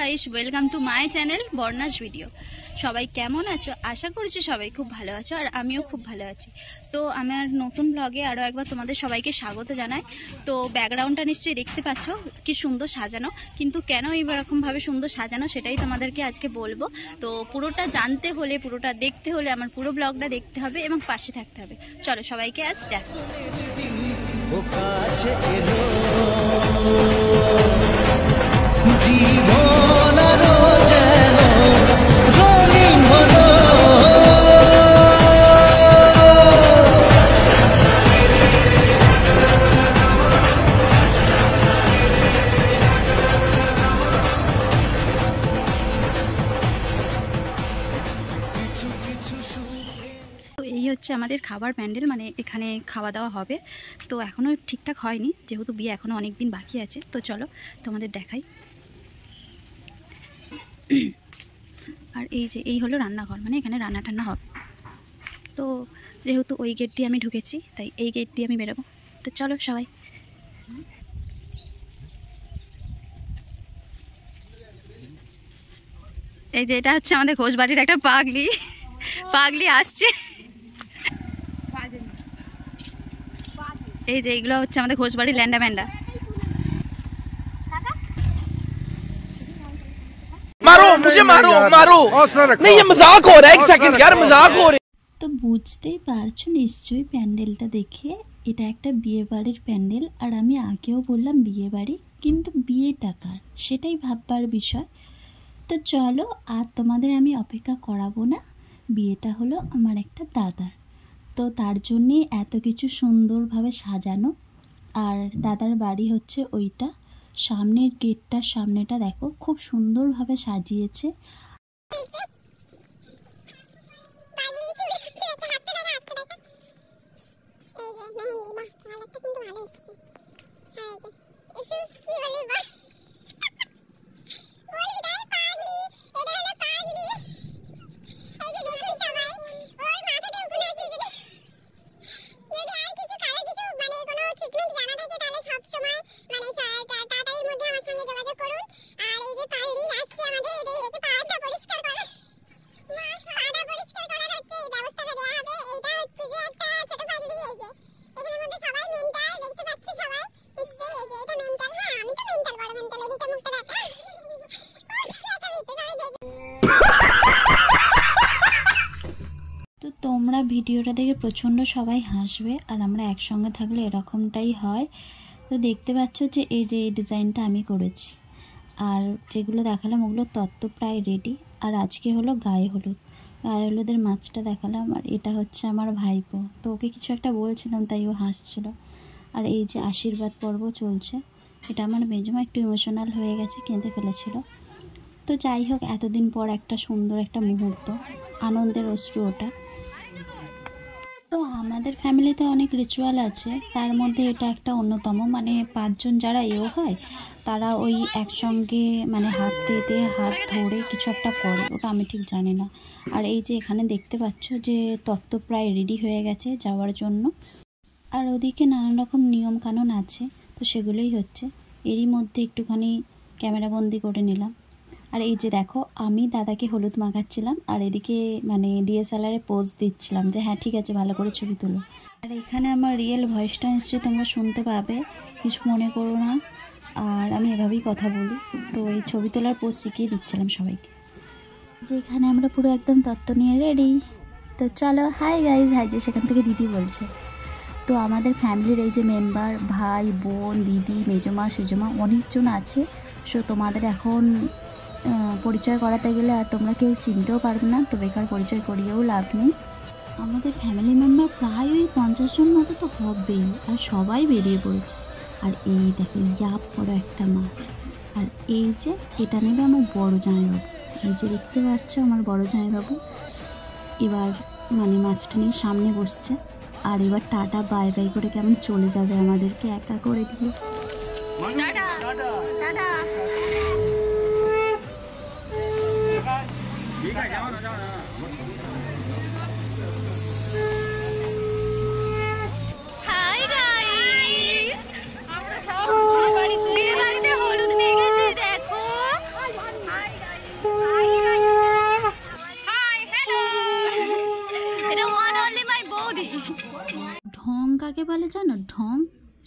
Guys, welcome to my channel বর্ণাস video. সবাই কেমন আছো? আশা করছি সবাই খুব ভালো আছো, আর আমিও খুব ভালো আছি। তো আমার নতুন ব্লগে আরও একবার তোমাদের সবাইকে স্বাগত জানাই। তো ব্যাকগ্রাউন্ডটা নিশ্চয়ই দেখতে পাচ্ছ কি সুন্দর সাজানো, কিন্তু কেন এইরকমভাবে সুন্দর সাজানো সেটাই তোমাদেরকে আজকে বলবো। তো পুরোটা জানতে হলে, পুরোটা দেখতে হলে আমার পুরো ব্লগটা দেখতে হবে এবং পাশে থাকতে হবে। চলো সবাইকে আজ দেখো। জীবন আরো যেন রঙিন হলো, এই হচ্ছে আমাদের খাবার প্যান্ডেল, মানে এখানে খাওয়া দাওয়া হবে। তো এখনও ঠিকঠাক হয়নি, যেহেতু বিয়ে এখনও অনেক দিন বাকি আছে। তো চলো তোমাদের দেখাই। আর এই হলো রান্নাঘর, মানে এখানে রান্না টান্না হবে। তো যেহেতু ওই গেট দিয়ে আমি ঢুকেছি, তাই এই গেট দিয়ে আমি বেরোবো। তো চলো সবাই। এই যে এটা হচ্ছে আমাদের ঘোষবাড়ির একটা পাগলি আসছে। এই যে এইগুলো হচ্ছে আমাদের ঘোষবাড়ির ল্যান্ডা ম্যান্ডা। मारो मुझे, मारो नहीं, ये मजाक हो रहा है। एक सेकंड यार, मजाक हो रहा है। তো বুঝতেই পারছো নিশ্চয়ই প্যান্ডেলটা দেখে, এটা একটা বিয়ে বাড়ির প্যান্ডেল। আর আমি আগেও বললাম বিয়ে বাড়ি, কিন্তু বিয়ে টাকার সেটাই ভাববার বিষয়। তো চলো, আর তোমাদের আমি অপেক্ষা করাবো না। বিয়েটা হলো আমার একটা দাদার, তো তার জন্যে এত কিছু সুন্দরভাবে সাজানো। আর দাদার বাড়ি হচ্ছে ওইটা, সামনের গেটটার সামনেটা দেখো খুব সুন্দরভাবে সাজিয়েছে। তো তোমরা ভিডিওটা দেখে প্রচণ্ড সবাই হাসবে, আর আমরা একসঙ্গে থাকলে এরকমটাই হয়। তো দেখতে পাচ্ছ যে এই ডিজাইনটা আমি করেছি, আর যেগুলো দেখালাম ওগুলো তত্ত্ব প্রায় রেডি। আর আজকে হলো গায়ে হলুদের মাছটা দেখালাম। আর এটা হচ্ছে আমার ভাইপো, তো ওকে কিছু একটা বলছিলাম তাই ও হাসছিল। আর এই যে আশীর্বাদ পর্ব চলছে, এটা আমার মেজমা একটু ইমোশনাল হয়ে গেছে, কেঁদে ফেলেছিল। তো যাই হোক, এতদিন পর একটা সুন্দর একটা মুহূর্ত, আনন্দের অশ্রু ওটা। তো আমাদের ফ্যামিলিতে অনেক রিচুয়াল আছে, তার মধ্যে এটা একটা অন্যতম। মানে 5 জন যারা এও হয় তারা ওই একসঙ্গে মানে হাত দিয়ে হাত ধরে কিছু একটা করে, ওটা আমি ঠিক জানি না। আর এই যে এখানে দেখতে পাচ্ছ যে তত্ত্ব প্রায় রেডি হয়ে গেছে যাওয়ার জন্য। আর ওদিকে নানান রকম নিয়ম কানুন আছে, তো সেগুলোই হচ্ছে। এরই মধ্যে একটুখানি ক্যামেরাবন্দি করে নিলাম। আর এই যে দেখো, আমি দাদাকে হলুদ মাখাচ্ছিলাম, আর এদিকে মানে ডিএসএলআরে পোজ দিচ্ছিলাম যে হ্যাঁ ঠিক আছে, ভালো করে ছবি তুলো। আর এখানে আমার রিয়েল ভয়েসটা নিশ্চয়ই তোমরা শুনতে পাবে, কিছু মনে করো না। আর আমি এভাবেই কথা বলি। তো এই ছবি তোলার পোজ শিখিয়ে দিচ্ছিলাম সবাইকে। যেখানে আমরা পুরো একদম তত্ত্ব নিয়ে রেডি। তো চলো, হাই গাইজ। হাই যে সেখান থেকে দিদি বলছে। তো আমাদের ফ্যামিলির এই যে মেম্বার, ভাই বোন দিদি মেজমা সেজমা অনেকজন আছে। সো তোমাদের এখন পরিচয় করাতে গেলে আর তোমরা কেউ চিনতেও পারবে না, তো বেকার পরিচয় করিয়েও লাভ নেই। আমাদের ফ্যামিলি মেম্বার প্রায় ওই 50 জন মতো তো হবেই, আর সবাই বেরিয়ে পড়েছে। আর এই দেখো ইয়াপ বড় একটা মাছ। আর এই যে এটা নেবে আমার বড় জামাইবাবু, এই যে দেখতে পাচ্ছ আমার বড় জামাইবাবু। এবার মানে মাছটা নিয়ে সামনে বসছে, আর এবার টাটা বাই বাই করে কেমন চলে যাবে আমাদেরকে একা করে দিয়ে। Tata tata. হাই গাইস, আমরা সব বিয়ে বাড়িতে হলুদ নিয়ে গেছি। দেখো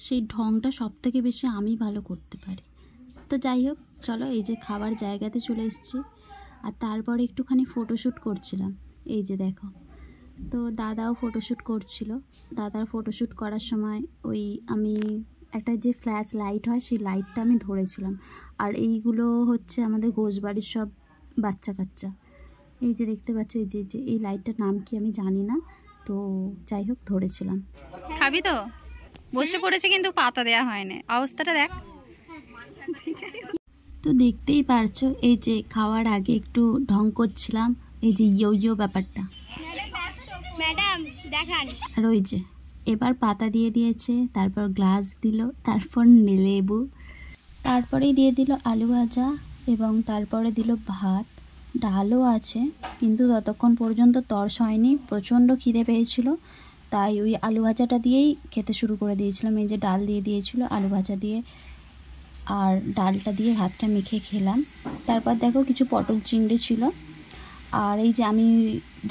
সেই ঢংটা সব থেকে বেশি আমি ভালো করতে পারি। তো যাই হোক, চলো এই যে খাবার জায়গাতে চলে এসেছি। আর তারপরে একটুখানি ফটোশ্যুট করছিলাম, এই যে দেখো। তো দাদাও ফটোশ্যুট করছিল। দাদার ফটোশ্যুট করার সময় ওই আমি একটা যে ফ্ল্যাশ লাইট হয় সেই লাইটটা আমি ধরেছিলাম। আর এইগুলো হচ্ছে আমাদের ঘোষবাড়ির সব বাচ্চা কাচ্চা। এই যে দেখতে পাচ্ছ, এই যে এই লাইটটার নাম কি আমি জানি না, তো যাই হোক ধরেছিলাম। খাবি তো? বসে পড়েছে কিন্তু পাতা দেওয়া হয়নি, অবস্থাটা দেখ। তো দেখতেই পারছো, এই যে খাওয়ার আগে একটু ঢং করছিলাম, এই যে ইয়ো ব্যাপারটা। ম্যাডাম দেখান। আর ওই যে এবার পাতা দিয়ে দিয়েছে, তারপর গ্লাস দিল, তারপর লেবু, তারপরেই দিয়ে দিল আলু ভাজা, এবং তারপরে দিল ভাত। ডালও আছে, কিন্তু ততক্ষণ পর্যন্ত তরস হয়নি, প্রচণ্ড খিদে পেয়েছিল, তাই ওই আলু ভাজাটা দিয়েই খেতে শুরু করে দিয়েছিলাম। এই যে ডাল দিয়ে দিয়েছিল, আলু ভাজা দিয়ে আর ডালটা দিয়ে ভাতটা মেখে খেলাম। তারপর দেখো কিছু পটল চিংড়ি ছিল। আর এই যে আমি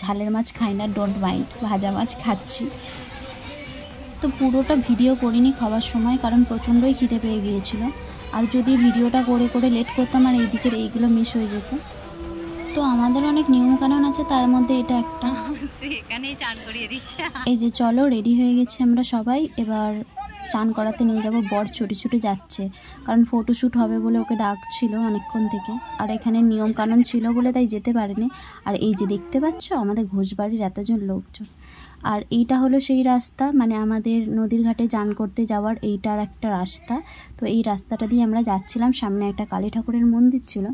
ঝালের মাছ খাই না, ডোন্ট মাইন্ড, ভাজা মাছ খাচ্ছি। তো পুরোটা ভিডিও করিনি খাওয়ার সময়, কারণ প্রচণ্ডই খিদে পেয়ে গিয়েছিল। আর যদি ভিডিওটা করে করে লেট করতাম আর এই দিকের এইগুলো মিস হয়ে যেত। তো আমাদের অনেক নিয়মকানুন আছে, তার মধ্যে এটা একটা। এখানেই চান করিয়ে দিচ্ছে। এই যে চলো রেডি হয়ে গেছি আমরা সবাই, এবার চান করাতে নিয়ে যাব। বর ছুটে ছুটে যাচ্ছে, কারণ ফটোশ্যুট হবে বলে ওকে ডাকছিল অনেকক্ষণ থেকে। আর এখানে নিয়মকানুন ছিল বলে তাই যেতে পারেনি। আর এই যে দেখতে পাচ্ছ আমাদের ঘোষবাড়ির এতজন লোকজন। আর এইটা হলো সেই রাস্তা, মানে আমাদের নদীর ঘাটে চান করতে যাওয়ার এইটার একটা রাস্তা। তো এই রাস্তাটা দিয়ে আমরা যাচ্ছিলাম, সামনে একটা কালী ঠাকুরের মন্দির ছিল।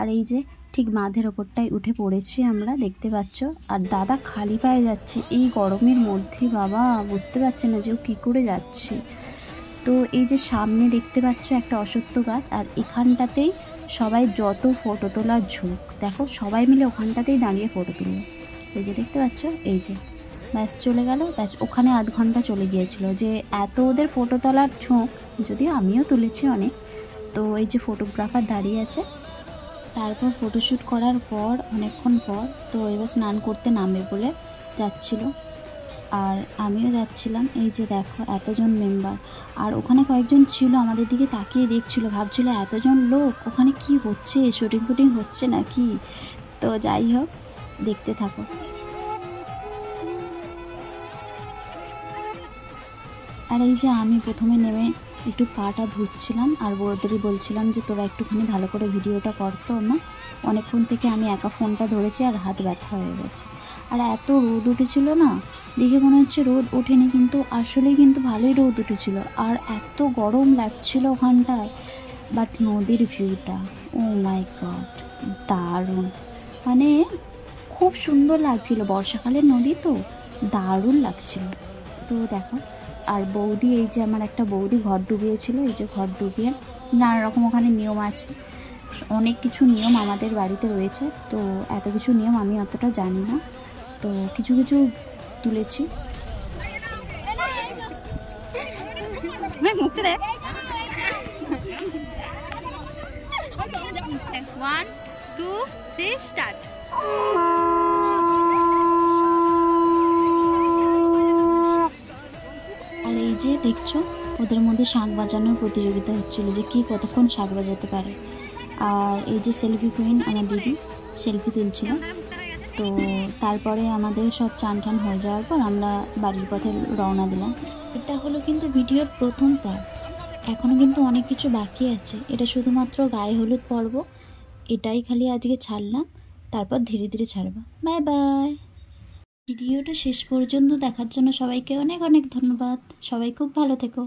আর এই যে ঠিক বাঁধের ওপরটাই উঠে পড়েছি আমরা, দেখতে পাচ্ছ। আর দাদা খালি পায়ে যাচ্ছে এই গরমের মধ্যে, বাবা বুঝতে পারছে না যে ও কী করে যাচ্ছে। তো এই যে সামনে দেখতে পাচ্ছ একটা অশ্বত্থ গাছ, আর এখানটাতেই সবাই যত ফটো তোলার ঝোঁক, দেখো সবাই মিলে ওখানটাতেই দাঁড়িয়ে ফটো তুললো। এই যে দেখতে পাচ্ছ, এই যে ব্যাস চলে গেল, ব্যাস ওখানে আধ ঘন্টা চলে গিয়েছিল। যে এত ওদের ফটো তোলার ঝোঁক, যদিও আমিও তুলেছি অনেক। তো এই যে ফটোগ্রাফার দাঁড়িয়ে আছে। তারপর ফটোশ্যুট করার পর অনেকক্ষণ পর তো এবার স্নান করতে নামবে বলে যাচ্ছিল, আর আমিও যাচ্ছিলাম। এই যে দেখো এতজন মেম্বার, আর ওখানে কয়েকজন ছিল আমাদের দিকে তাকিয়ে দেখছিল, ভাবছিল এতজন লোক ওখানে কি হচ্ছে, শুটিং ফুটিং হচ্ছে নাকি। তো যাই হোক, দেখতে থাকো। আর এই যে আমি প্রথমে নেমে একটু পাটা ধুচ্ছিলাম, আর বৌদিরই বলছিলাম যে তোরা একটুখানি ভালো করে ভিডিওটা করতো না, অনেকক্ষণ থেকে আমি একা ফোনটা ধরেছি আর হাত ব্যথা হয়ে গেছে। আর এত রোদ উঠেছিল না, দেখে মনে হচ্ছে রোদ ওঠেনি, কিন্তু আসলেই কিন্তু ভালোই রোদ উঠেছিল। আর এত গরম লাগছিল ওখানটায়, বাট নদীর ভিউটা, ও মাই গড, দারুণ, মানে খুব সুন্দর লাগছিল। বর্ষাকালের নদী তো দারুণ লাগছিল। তো দেখো, আর বৌদি, এই যে আমার একটা বৌদি ঘর ডুবিয়েছিল, এই যে ঘর ডুবিয়ে নানা রকম ওখানে নিয়ম আছে, অনেক কিছু নিয়ম আমাদের বাড়িতে রয়েছে। তো এত কিছু নিয়ম আমি অতটা জানি না, তো কিছু কিছু তুলেছি। মুখে দেখ। 1 2 3 স্টার্ট। আর এই যে দেখছো ওদের মধ্যে শাঁখ বাজানোর প্রতিযোগিতা হচ্ছিল, যে কে কতক্ষণ শাঁখ বাজাতে পারে। আর এই যে সেলফি কুইন আমার দিদি সেলফি তুলছিল। তো তারপরে আমাদের সব চান টান হয়ে যাওয়ার পর আমরা বাড়ির পথে রওনা দিলাম। এটা হলো কিন্তু ভিডিওর প্রথম পার্ট, এখনও কিন্তু অনেক কিছু বাকি আছে। এটা শুধুমাত্র গায়ে হলুদ পর্ব, এটাই খালি আজকে ছাড়লাম, তারপর ধীরে ধীরে ছাড়বো। Bye bye. ভিডিওটা শেষ পর্যন্ত দেখার জন্য সবাইকে অনেক অনেক ধন্যবাদ। সবাই খুব ভালো থেকো।